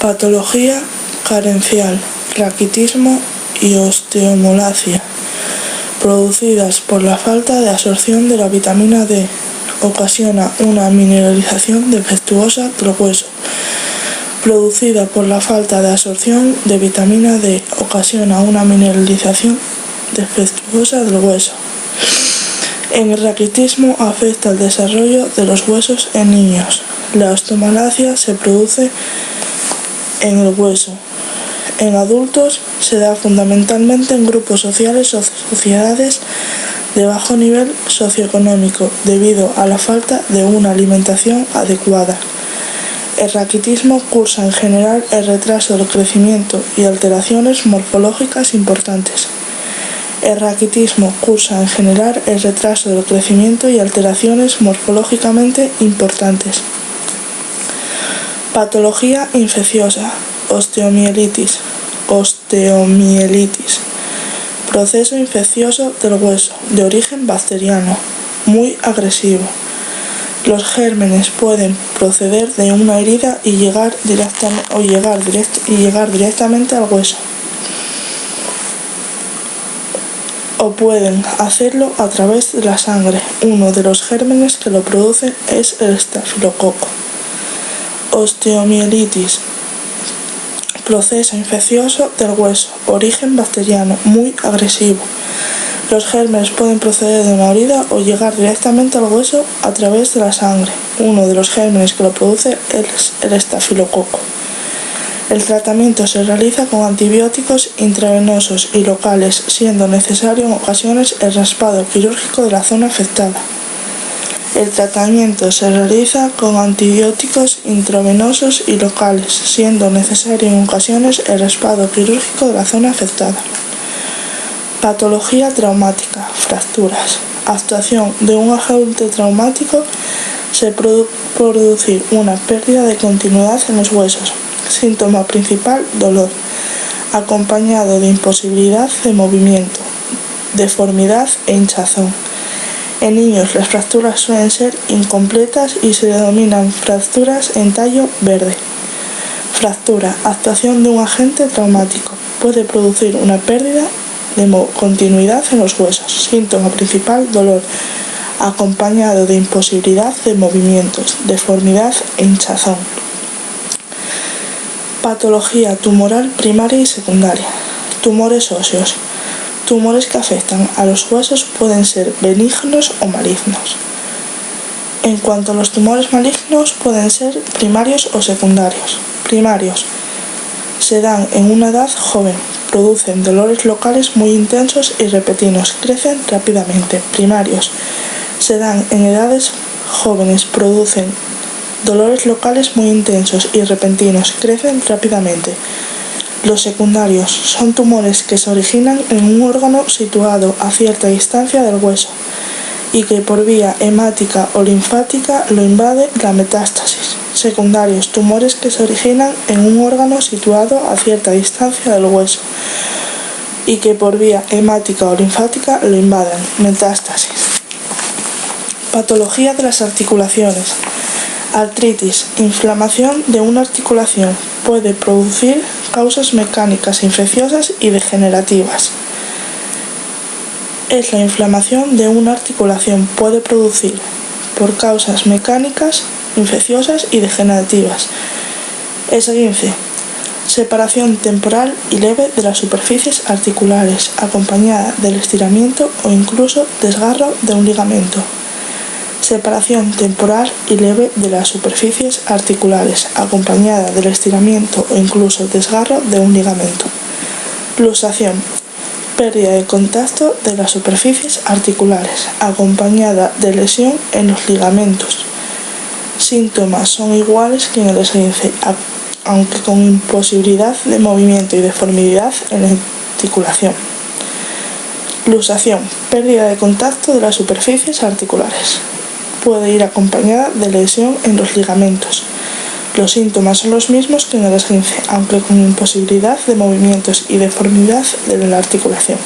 Patología carencial, raquitismo y osteomalacia, producidas por la falta de absorción de la vitamina D, ocasiona una mineralización defectuosa del hueso. Producida por la falta de absorción de vitamina D, ocasiona una mineralización defectuosa del hueso. En el raquitismo afecta el desarrollo de los huesos en niños. La osteomalacia se produce en el hueso. En adultos se da fundamentalmente en grupos sociales o sociedades de bajo nivel socioeconómico debido a la falta de una alimentación adecuada. El raquitismo cursa en general el retraso del crecimiento y alteraciones morfológicas importantes. El raquitismo cursa en general el retraso del crecimiento y alteraciones morfológicamente importantes. Patología infecciosa, osteomielitis, proceso infeccioso del hueso, de origen bacteriano, muy agresivo. Los gérmenes pueden proceder de una herida y llegar directamente al hueso, o pueden hacerlo a través de la sangre. Uno de los gérmenes que lo producen es el estafilococo. Osteomielitis, proceso infeccioso del hueso, origen bacteriano, muy agresivo. Los gérmenes pueden proceder de una herida o llegar directamente al hueso a través de la sangre. Uno de los gérmenes que lo produce es el estafilococo. El tratamiento se realiza con antibióticos intravenosos y locales, siendo necesario en ocasiones el raspado quirúrgico de la zona afectada. El tratamiento se realiza con antibióticos intravenosos y locales, siendo necesario en ocasiones el raspado quirúrgico de la zona afectada. Patología traumática, fracturas. Actuación de un agente traumático se puede producir una pérdida de continuidad en los huesos. Síntoma principal, dolor, acompañado de imposibilidad de movimiento, deformidad e hinchazón. En niños las fracturas suelen ser incompletas y se denominan fracturas en tallo verde. Fractura, actuación de un agente traumático, puede producir una pérdida de continuidad en los huesos. Síntoma principal, dolor, acompañado de imposibilidad de movimientos, deformidad e hinchazón. Patología tumoral primaria y secundaria. Tumores óseos. Tumores que afectan a los huesos pueden ser benignos o malignos. En cuanto a los tumores malignos, pueden ser primarios o secundarios. Primarios. Se dan en una edad joven, producen dolores locales muy intensos y repentinos, crecen rápidamente. Primarios. Se dan en edades jóvenes, producen dolores locales muy intensos y repentinos, crecen rápidamente. Los secundarios son tumores que se originan en un órgano situado a cierta distancia del hueso y que por vía hemática o linfática lo invade la metástasis. Secundarios, tumores que se originan en un órgano situado a cierta distancia del hueso y que por vía hemática o linfática lo invaden, metástasis. Patología de las articulaciones. Artritis, inflamación de una articulación, puede producir causas mecánicas infecciosas y degenerativas. Es la inflamación de una articulación, puede producir por causas mecánicas, infecciosas y degenerativas. Esguince, separación temporal y leve de las superficies articulares, acompañada del estiramiento o incluso desgarro de un ligamento. Separación temporal y leve de las superficies articulares, acompañada del estiramiento o incluso desgarro de un ligamento. Luxación, pérdida de contacto de las superficies articulares, acompañada de lesión en los ligamentos. Síntomas son iguales que en el esguince, aunque con imposibilidad de movimiento y deformidad en la articulación. Luxación, pérdida de contacto de las superficies articulares. Puede ir acompañada de lesión en los ligamentos. Los síntomas son los mismos que en el esguince, aunque con imposibilidad de movimientos y deformidad de la articulación.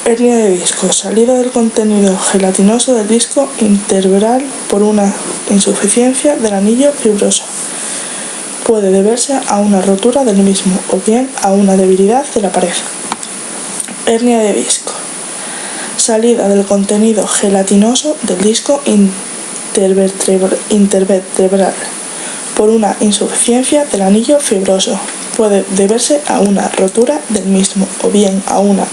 Hernia de disco, salida del contenido gelatinoso del disco intervertebral por una insuficiencia del anillo fibroso. puede deberse a una rotura del mismo o bien a una debilidad de la pared. Hernia de disco. Salida del contenido gelatinoso del disco intervertebral por una insuficiencia del anillo fibroso. Puede deberse a una rotura del mismo o bien a una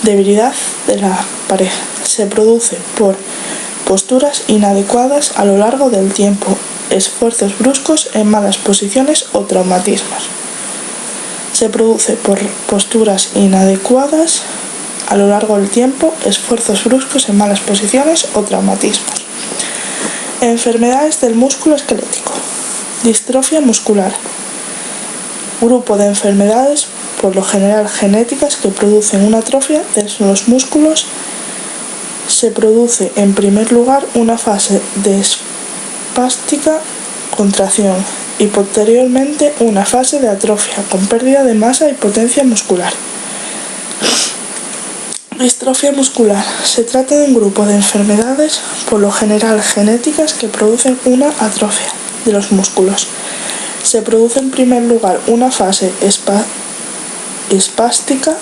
debilidad de la pared. Se produce por posturas inadecuadas a lo largo del tiempo, esfuerzos bruscos en malas posiciones o traumatismos. Se produce por posturas inadecuadas a lo largo del tiempo, esfuerzos bruscos en malas posiciones o traumatismos. Enfermedades del músculo esquelético. Distrofia muscular. Grupo de enfermedades, por lo general genéticas, que producen una atrofia de los músculos. Se produce en primer lugar una fase de espástica contracción y posteriormente una fase de atrofia con pérdida de masa y potencia muscular. Distrofia muscular. Se trata de un grupo de enfermedades, por lo general genéticas, que producen una atrofia de los músculos. Se produce en primer lugar una fase espástica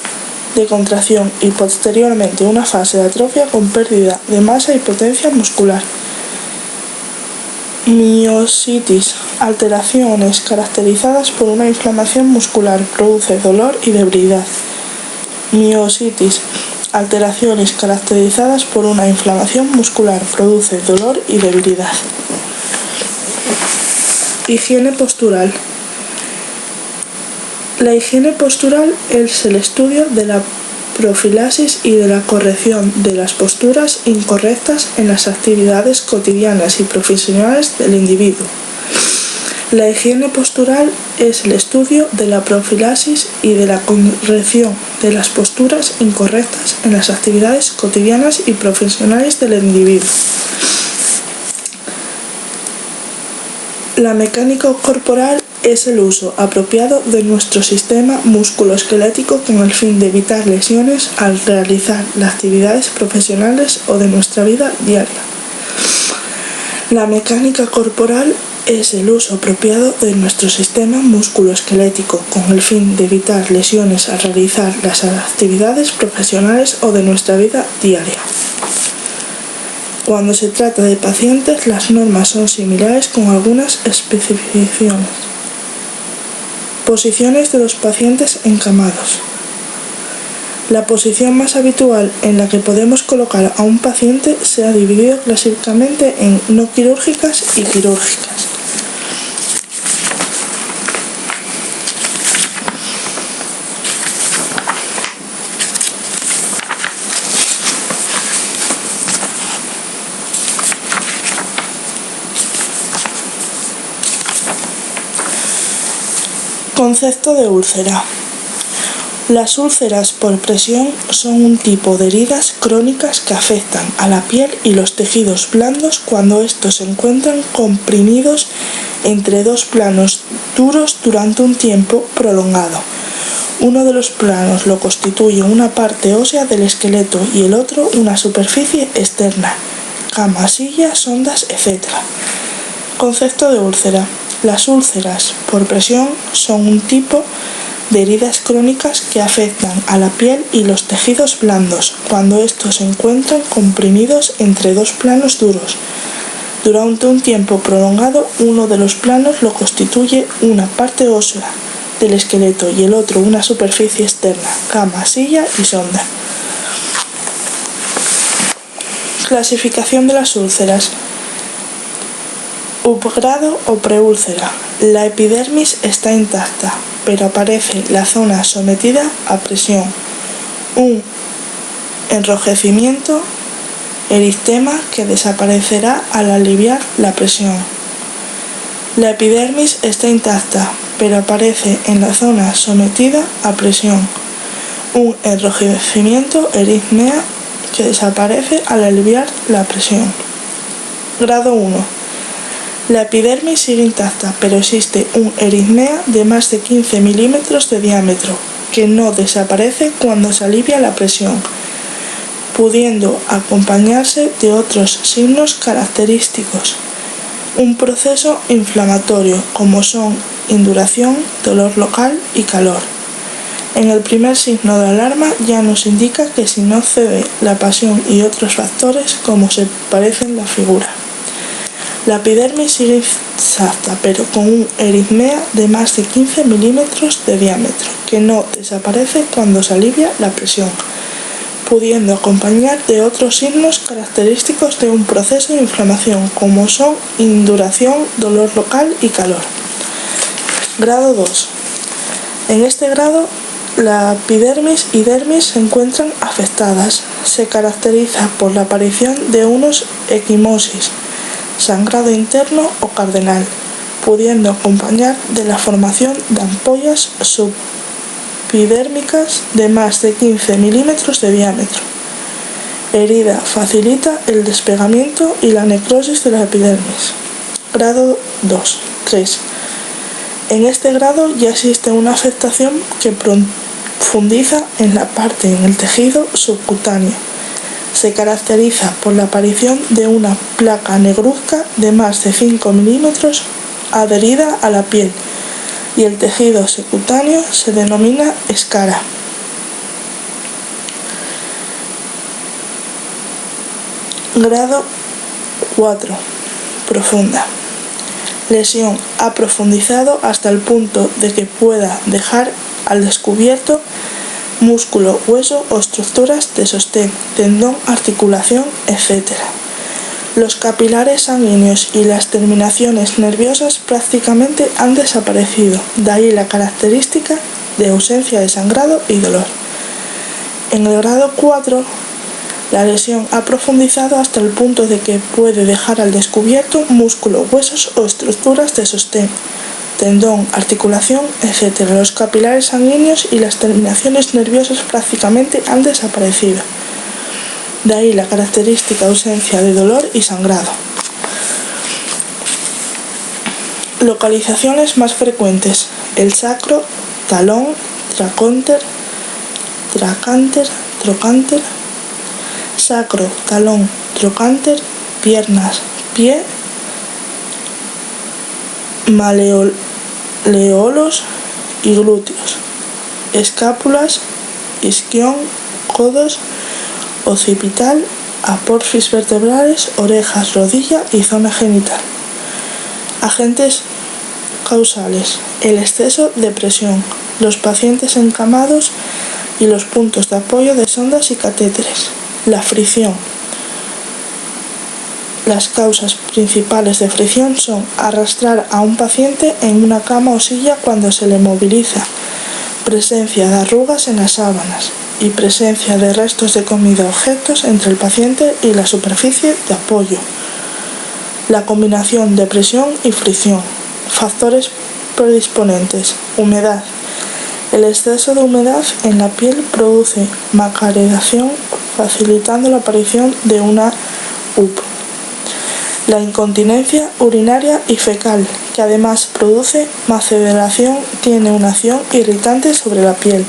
de contracción y posteriormente una fase de atrofia con pérdida de masa y potencia muscular. Miositis. Alteraciones caracterizadas por una inflamación muscular, produce dolor y debilidad. Miositis. Alteraciones caracterizadas por una inflamación muscular, produce dolor y debilidad. Higiene postural. La higiene postural es el estudio de la profilaxis y de la corrección de las posturas incorrectas en las actividades cotidianas y profesionales del individuo. La higiene postural es el estudio de la profilaxis y de la corrección de las posturas incorrectas en las actividades cotidianas y profesionales del individuo. La mecánica corporal es el uso apropiado de nuestro sistema musculoesquelético con el fin de evitar lesiones al realizar las actividades profesionales o de nuestra vida diaria. La mecánica corporal es el uso apropiado de nuestro sistema musculoesquelético con el fin de evitar lesiones al realizar las actividades profesionales o de nuestra vida diaria. Cuando se trata de pacientes, las normas son similares con algunas especificaciones. Posiciones de los pacientes encamados. La posición más habitual en la que podemos colocar a un paciente se ha dividido clásicamente en no quirúrgicas y quirúrgicas. Concepto de úlcera. Las úlceras por presión son un tipo de heridas crónicas que afectan a la piel y los tejidos blandos cuando estos se encuentran comprimidos entre dos planos duros durante un tiempo prolongado. Uno de los planos lo constituye una parte ósea del esqueleto y el otro una superficie externa, cama, silla, sondas, etc. Concepto de úlcera. Las úlceras por presión son un tipo de heridas crónicas que afectan a la piel y los tejidos blandos cuando estos se encuentran comprimidos entre dos planos duros. Durante un tiempo prolongado, uno de los planos lo constituye una parte ósea del esqueleto y el otro una superficie externa, cama, silla y sonda. Clasificación de las úlceras. Upgrado o preúlcera. La epidermis está intacta, pero aparece la zona sometida a presión. Un enrojecimiento, eritema que desaparecerá al aliviar la presión. La epidermis está intacta, pero aparece en la zona sometida a presión. Un enrojecimiento, eritema que desaparece al aliviar la presión. Grado 1. La epidermis sigue intacta, pero existe un eritema de más de 15 milímetros de diámetro, que no desaparece cuando se alivia la presión, pudiendo acompañarse de otros signos característicos. Un proceso inflamatorio, como son induración, dolor local y calor. En el primer signo de alarma ya nos indica que si no cede la pasión y otros factores como se parece en la figura. La epidermis sigue intacta pero con un eritema de más de 15 milímetros de diámetro que no desaparece cuando se alivia la presión, pudiendo acompañar de otros signos característicos de un proceso de inflamación como son induración, dolor local y calor. Grado 2. En este grado la epidermis y dermis se encuentran afectadas. Se caracteriza por la aparición de unos equimosis, sangrado interno o cardenal, pudiendo acompañar de la formación de ampollas subepidérmicas de más de 15 milímetros de diámetro. Herida facilita el despegamiento y la necrosis de la epidermis. Grado 3. En este grado ya existe una afectación que profundiza en el tejido subcutáneo. Se caracteriza por la aparición de una placa negruzca de más de 5 milímetros adherida a la piel y el tejido subcutáneo se denomina escara. Grado 4. Profunda. Lesión ha profundizado hasta el punto de que pueda dejar al descubierto músculo, hueso o estructuras de sostén, tendón, articulación, etc. Los capilares sanguíneos y las terminaciones nerviosas prácticamente han desaparecido, de ahí la característica de ausencia de sangrado y dolor. En el grado 4, la lesión ha profundizado hasta el punto de que puede dejar al descubierto músculo, huesos o estructuras de sostén, tendón, articulación, etc. Los capilares sanguíneos y las terminaciones nerviosas prácticamente han desaparecido. De ahí la característica ausencia de dolor y sangrado. Localizaciones más frecuentes: el sacro, talón, trocánter, sacro, talón, trocánter, piernas, pie, maleolos y glúteos, escápulas, isquion, codos, occipital, apófisis vertebrales, orejas, rodilla y zona genital. Agentes causales: el exceso de presión, los pacientes encamados y los puntos de apoyo de sondas y catéteres, la fricción. Las causas principales de fricción son arrastrar a un paciente en una cama o silla cuando se le moviliza, presencia de arrugas en las sábanas y presencia de restos de comida o objetos entre el paciente y la superficie de apoyo. La combinación de presión y fricción. Factores predisponentes: humedad. El exceso de humedad en la piel produce maceración, facilitando la aparición de una UP. La incontinencia urinaria y fecal, que además produce maceración, tiene una acción irritante sobre la piel.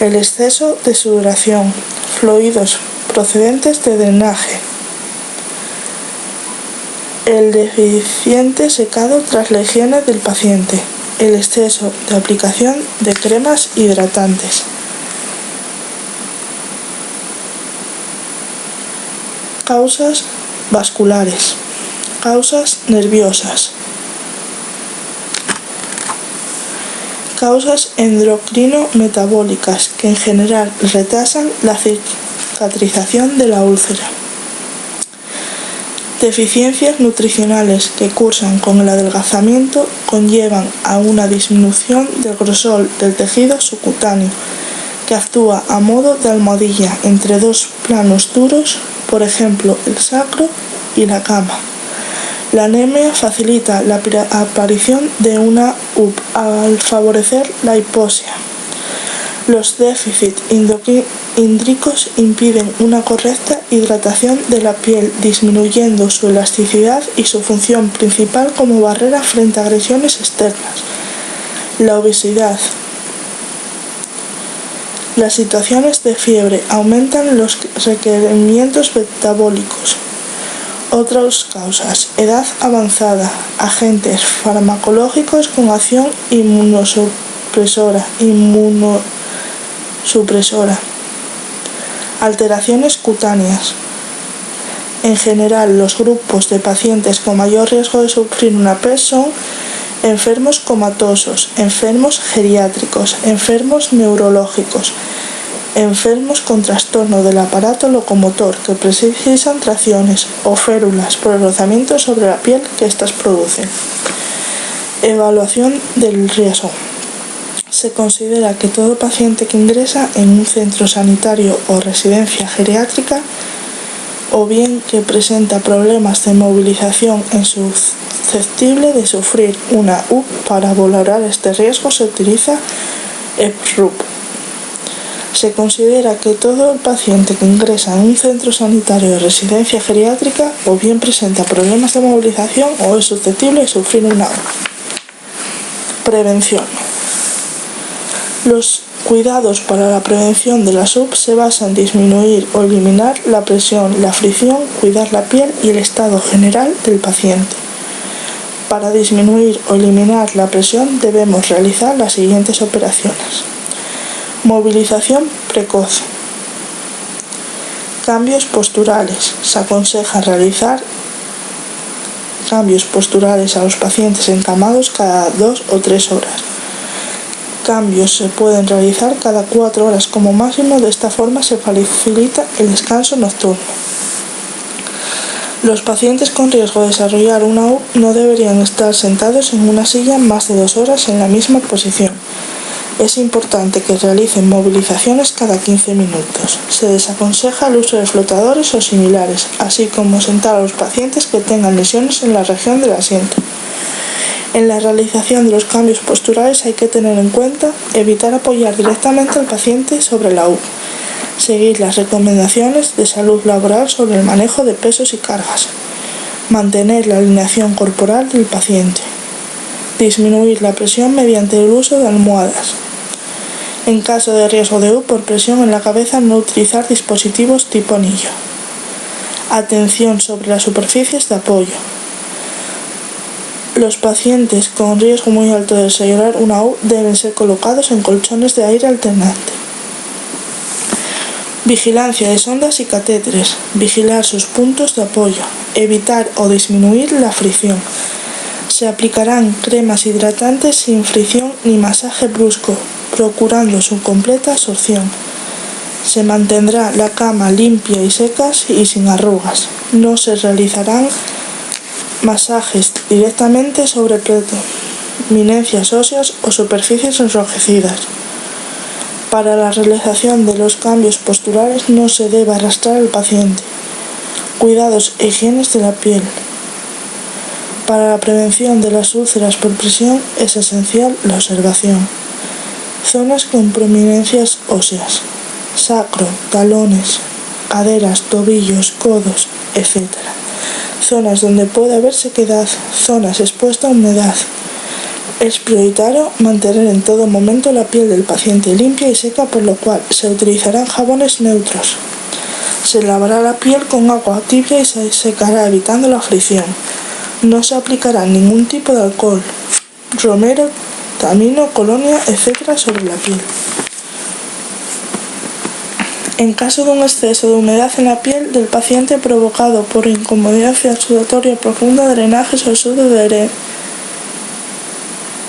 El exceso de sudoración, fluidos procedentes de drenaje. El deficiente secado tras la higiene del paciente. El exceso de aplicación de cremas hidratantes. Causas vasculares. Causas nerviosas. Causas endocrino-metabólicas que en general retrasan la cicatrización de la úlcera. Deficiencias nutricionales que cursan con el adelgazamiento conllevan a una disminución del grosor del tejido subcutáneo que actúa a modo de almohadilla entre dos planos duros, por ejemplo el sacro y la cama. La anemia facilita la aparición de una UP al favorecer la hipoxia. Los déficits hídricos impiden una correcta hidratación de la piel, disminuyendo su elasticidad y su función principal como barrera frente a agresiones externas. La obesidad. Las situaciones de fiebre aumentan los requerimientos metabólicos. Otras causas: edad avanzada, agentes farmacológicos con acción inmunosupresora, alteraciones cutáneas. En general, los grupos de pacientes con mayor riesgo de sufrir una PES son enfermos comatosos, enfermos geriátricos, enfermos neurológicos, enfermos con trastorno del aparato locomotor que precisan tracciones o férulas por el rozamiento sobre la piel que éstas producen. Evaluación del riesgo. Se considera que todo paciente que ingresa en un centro sanitario o residencia geriátrica o bien que presenta problemas de movilización es susceptible de sufrir una UP. Para valorar este riesgo se utiliza EPRUB. Se considera que todo el paciente que ingresa en un centro sanitario de residencia geriátrica o bien presenta problemas de movilización o es susceptible de sufrir una UP. Prevención. Los cuidados para la prevención de las UP se basan en disminuir o eliminar la presión, la fricción, cuidar la piel y el estado general del paciente. Para disminuir o eliminar la presión debemos realizar las siguientes operaciones. Movilización precoz. Cambios posturales. Se aconseja realizar cambios posturales a los pacientes encamados cada 2 o 3 horas. Cambios se pueden realizar cada 4 horas como máximo, de esta forma se facilita el descanso nocturno. Los pacientes con riesgo de desarrollar una UP no deberían estar sentados en una silla más de 2 horas en la misma posición. Es importante que realicen movilizaciones cada 15 minutos. Se desaconseja el uso de flotadores o similares, así como sentar a los pacientes que tengan lesiones en la región del asiento. En la realización de los cambios posturales hay que tener en cuenta evitar apoyar directamente al paciente sobre la UP, seguir las recomendaciones de salud laboral sobre el manejo de pesos y cargas, mantener la alineación corporal del paciente, disminuir la presión mediante el uso de almohadas. En caso de riesgo de UP por presión en la cabeza, no utilizar dispositivos tipo anillo. Atención sobre las superficies de apoyo. Los pacientes con riesgo muy alto de desarrollar una UP deben ser colocados en colchones de aire alternante. Vigilancia de sondas y catéteres. Vigilar sus puntos de apoyo. Evitar o disminuir la fricción. Se aplicarán cremas hidratantes sin fricción ni masaje brusco, procurando su completa absorción. Se mantendrá la cama limpia y seca y sin arrugas. No se realizarán masajes directamente sobre prominencias óseas o superficies enrojecidas. Para la realización de los cambios posturales no se debe arrastrar al paciente. Cuidados e higienes de la piel. Para la prevención de las úlceras por presión es esencial la observación. Zonas con prominencias óseas: sacro, talones, caderas, tobillos, codos, etc. Zonas donde puede haber sequedad, zonas expuestas a humedad. Es prioritario mantener en todo momento la piel del paciente limpia y seca, por lo cual se utilizarán jabones neutros. Se lavará la piel con agua tibia y se secará evitando la fricción. No se aplicará ningún tipo de alcohol, romero, tamino, colonia, etc. sobre la piel. En caso de un exceso de humedad en la piel del paciente provocado por incomodidad sudatoria profunda, drenajes o sudo